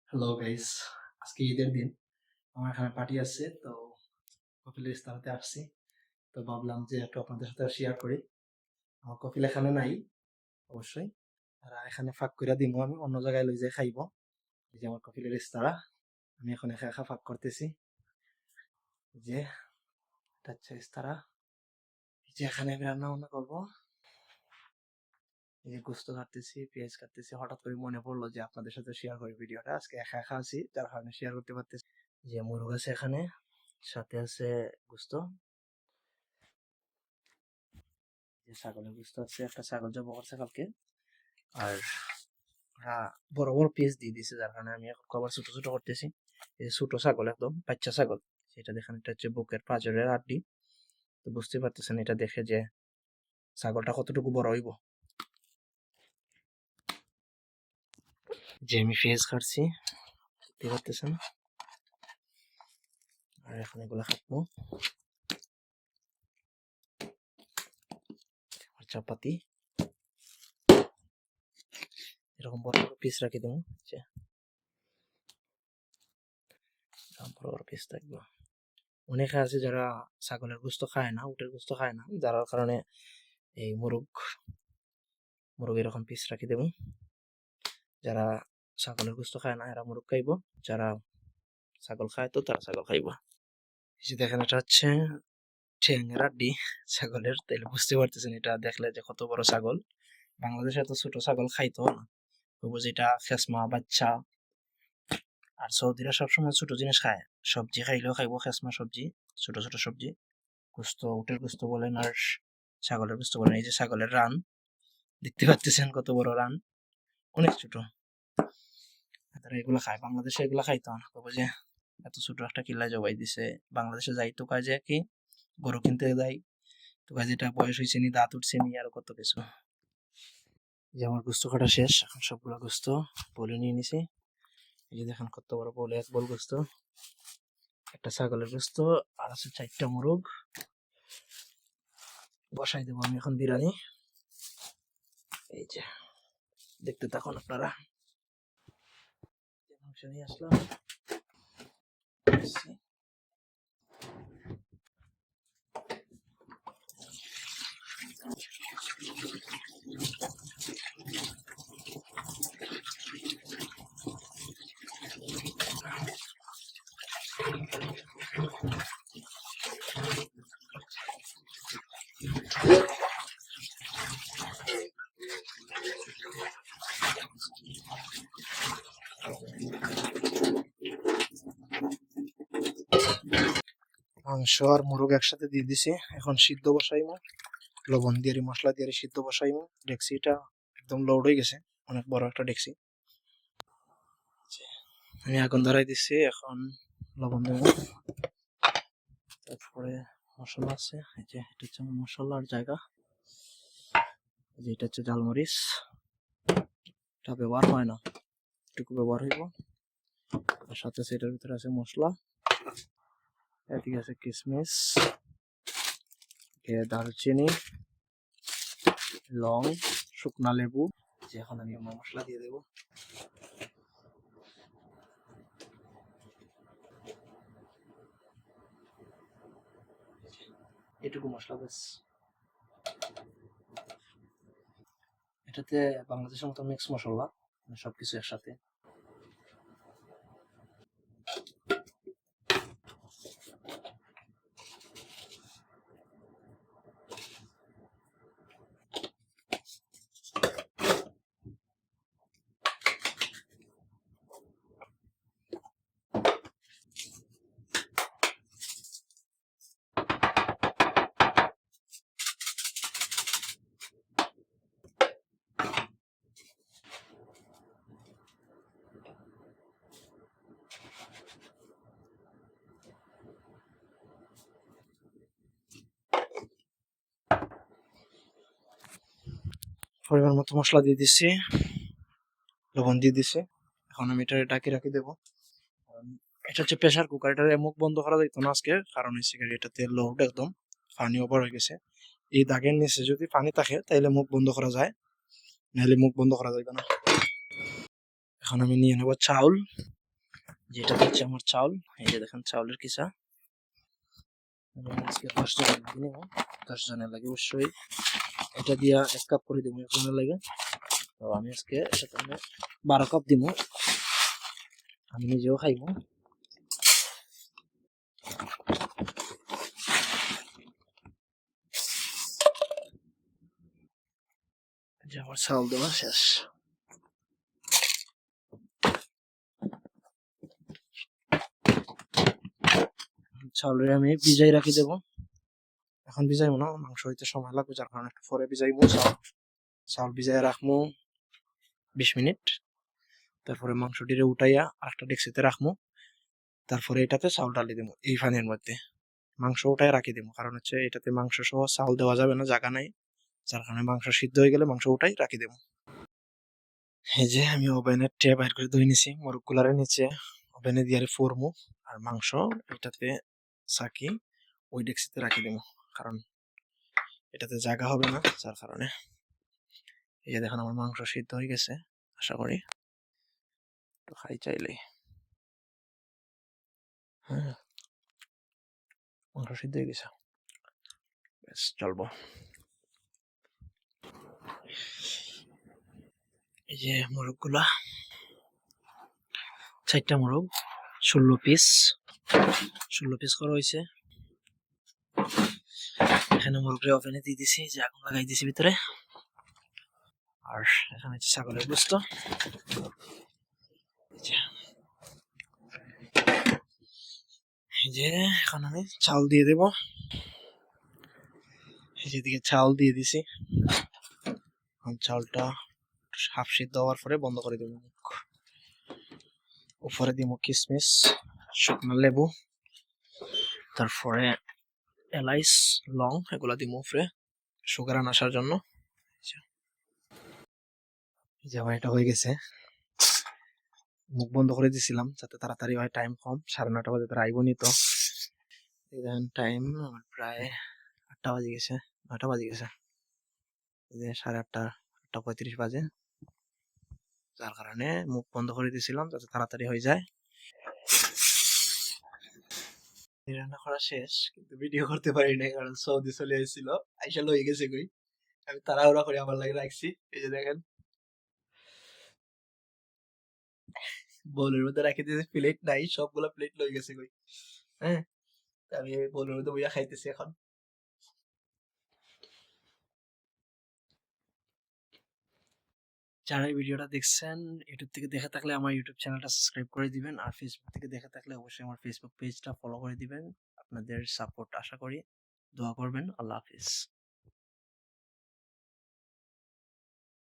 Hello guys, আজকে ঈদের দিন। আমার এখানে পার্টি আছে, তো কফিলের ইস্তারাতে আসছি। তো ভাবলাম যে একটু আপনাদের সাথে শেয়ার করি। আমার কফিল এখানে নাই অবশ্যই, আর এখানে ফাঁক করে দিব, আমি অন্য জায়গায় লই যাই খাইব। এই যে আমার কফিলের ইস্তারা, আমি এখন একা একা ফাঁক করতেছি। এই যে এটা হচ্ছে ইস্তারা, এই যে এখানে আমি রান্না বান্না করবো। এই যে গোস্ত কাটতেছি, পেঁয়াজ কাটতেছি। হঠাৎ করে মনে পড়লো যে আপনাদের সাথে শেয়ার করি ভিডিওটা। আজকে একা একা আছি, যার কারণে শেয়ার করতে পারতেছি। যে মুরগ আছে এখানে, সাথে আছে গোস্ত। যে ছাগলের গোস্ত আছে, একটা ছাগল জবাই করছে কালকে। আর বড় বড় পিস দিয়ে দিছে, যার কারণে আমি এখন কবার ছোট ছোট করতেছি। এই যে ছোট ছাগল, একদম বাচ্চা ছাগল। সেটা দেখেন, এটা হচ্ছে বুকের পাঁজরের হাড্ডি। তো বুঝতে পারতেছেন এটা দেখে যে ছাগলটা কতটুকু বড় হইব। যে আমি পেঁয়াজ কাটছি, দেখতে পারতেছেন। আর এখন এগুলা কাটবো। আর চাপাতি এরকম বড় বড় পিস রাখি দেবো। বড় বড় পিস থাকবো। অনেকে আছে যারা ছাগলের গোস্ত খায় না, উটের গোস্ত খায় না, যার কারণে এই মুরগ এরকম পিস রাখি দেবো। যারা ছাগলের গোস্ত খায় না এরা মুরগ খাইব, যারা ছাগল খায় তো তারা ছাগল খাইব। এই যে দেখেন, এটা হচ্ছে ঠ্যাংয়ের হাড্ডি ছাগলের। তাইলে বুঝতে পারতেছেন এটা দেখলে যে কত বড় ছাগল। বাংলাদেশে এত ছোট ছাগল খাইতো না, তবু যেটা খেসমা বাচ্চা। আর সৌদিরা সবসময় ছোট জিনিস খায়, সবজি খাইলেও খাইব খেসমা সবজি, ছোট ছোট সবজি। গোস্ত, উটের গোস্ত বলেন আর ছাগলের গোস্ত বলেন। এই যে ছাগলের রান দেখতে পাচ্ছেন, কত বড় রান, অনেক ছোট। তারা এগুলা খায়, বাংলাদেশে এগুলা খাইতো না, তবে যে এত ছোট একটা কিল্লা জবাই দিছে। বাংলাদেশে যাই তো কাজে কি গরু কিনতে যাই, তো কাজে এটা বয়স হয়েছে নি, দাঁত উঠছে নি, আর কত কিছু। যে আমার গোস্ত কাটা শেষ, এখন সবগুলা গোস্ত বলে নিয়ে নিছি। এই যে দেখেন কত বড় বলে, এক বল গোস্ত, একটা ছাগলের গোস্ত, আর আছে 4টা মোরগ। বসাই দেবো আমি এখন বিরিয়ানি। এই যে দেখতে থাকুন আপনারা। মাংস নিয়ে আসলাম। মাংস আর মুরগ একসাথে দিয়ে দিছি, এখন সিদ্ধ বসাইমু। লবণ দিয়ে মশলা দিয়ে সিদ্ধ বসাইমু। ডেক্সিটা একদম লোড হয়ে গেছে, অনেক বড় একটা ডেক্সি। আমি আগুন ধরাই দিছি, এখন লবণ দেবো। তারপরে মশলা আছে, এই যে এটা হচ্ছে আমার মশলার জায়গা। যে এটা হচ্ছে ঝালমরিচ, এটা ব্যবহার হয় না, এটুকু ব্যবহার হইব। আর সাথে সেটার ভিতরে আছে মশলা, এদিকে আছে কিশমিশ, দারুচিনি, লং, শুকনা লেবু। যে এখন আমি মশলা দিয়ে দেবো। এটুকু মশলা ব্যাস। এটাতে বাংলাদেশের মতো মিক্স মশলা, সবকিছু একসাথে। পরিমাণ মতো মশলা দিয়ে দিচ্ছি, লবণ দিয়ে দিচ্ছি। এখন আমি এটা ঢাকি রাখি দেবো। এটা হচ্ছে প্রেসার কুকার, এটার মুখ বন্ধ করা যাইতো না আজকে, কারণ হচ্ছে এটাতে লোড একদম পানি ওভার হয়ে গেছে। এই দাগের নিচে যদি পানি থাকে তাহলে মুখ বন্ধ করা যায়, নাহলে মুখ বন্ধ করা যাবে না। এখন আমি নিয়ে নেবো চাউল। যেটা হচ্ছে আমার চাউল। এই যে দেখেন চাউলের কিসা। আমি আজকে 10 জনের লাগে নিব, 10 জনের লাগে অবশ্যই এটা দিয়া 1 কাপ করে দিব একজনের লাগে। তো আমি আজকে এটাতে 12 কাপ দিব, আমি নিজেও খাইব। যে আমার চাউল দেওয়া শেষ। চাউলের আমি ভিজাই রাখি দেব, এখন ভিজাইবো না, মাংস হইতে সময় লাগবে, যার কারণে একটু পরে ভিজাইবো। চাউল ভিজাই রাখবো 20 মিনিট, তারপরে মাংসটিরে উঠাইয়া আরেকটা ডেক্সিতে রাখবো, তারপরে এটাতে চাউল ডালি দেবো এই পানির মধ্যে। মাংস উঠাই রাখি দেবো, কারণ হচ্ছে এটাতে মাংস সহ চাউল দেওয়া যাবে না, জায়গা নাই, যার কারণে মাংস সিদ্ধ হয়ে গেলে মাংস উঠাই রাখি দেবো। এই যে আমি ওভেনের ট্রে বাইর করে ধুয়ে নিছি, মোরগ গুলারে নিচে ওভেনে দিয়ে ফোরমু, আর মাংস এটাতে সাকি ওই ডেক্সিতে রাখি দেবো, কারণ এটাতে জায়গা হবে না, যার কারণে। এই যে দেখেন আমার মাংস সিদ্ধ হয়ে গেছে, আশা করি। তো খাই চাইলে, হ্যাঁ মাংস সিদ্ধ হয়ে গেছে, বেশ চলবো। এই যে মোরগ গুলা, 4টা মোরগ, 16 পিস করা হয়েছে। এখানে মোরগের ওভেনে দিয়ে দিছি, যে আগুন লাগাই দিছি ভিতরে। আর এখানে হচ্ছে ছাগলের গোস্ত। এই যে এখন আমি চাউল দিয়ে দেব, এই যে দিকে চাউল দিয়ে দিছি। চাউলটা হাফ সিদ্ধ হওয়ার পরে বন্ধ করে দেব মুখ। উপরে দিব কিশমিশ, শুকনো লেবু, তারপরে এলাইচ, লং, এগুলা দিব উপরে সুগার আসার জন্য। যে আমার এটা হয়ে গেছে, মুখ বন্ধ করে দিছিলাম যাতে তাড়াতাড়ি হয়, টাইম কম, 9:30 বাজে, তারা আইব নি। তো দেখেন টাইম আমার প্রায় 8টা বাজে গেছে, 9টা বাজে গেছে, এই যে 8:30, 8:35 বাজে, যার কারণে মুখ বন্ধ করে দিছিলাম যাতে তাড়াতাড়ি হয়ে যায়। রান্না করা শেষ, কিন্তু ভিডিও করতে পারি নাই, কারণ সৌদি চলে এসেছিল, আইসা লয়ে গেছে কই, আমি তাড়াহুড়া করে আমার লাগে রাখছি। এই যে দেখেন বোলের মধ্যে রাখি দিয়েছে, প্লেট নাই, সবগুলা প্লেট লয়ে গেছে কই। হ্যাঁ, আমি বোলের মধ্যে বইয়া খাইতেছি এখন। যারা এই ভিডিওটা দেখছেন ইউটিউব থেকে দেখে থাকলে আমার ইউটিউব চ্যানেলটা সাবস্ক্রাইব করে দিবেন, আর ফেসবুক থেকে দেখে থাকলে অবশ্যই আমার ফেসবুক পেজটা ফলো করে দিবেন। আপনাদের সাপোর্ট আশা করি, দোয়া করবেন। আল্লাহ হাফিজ।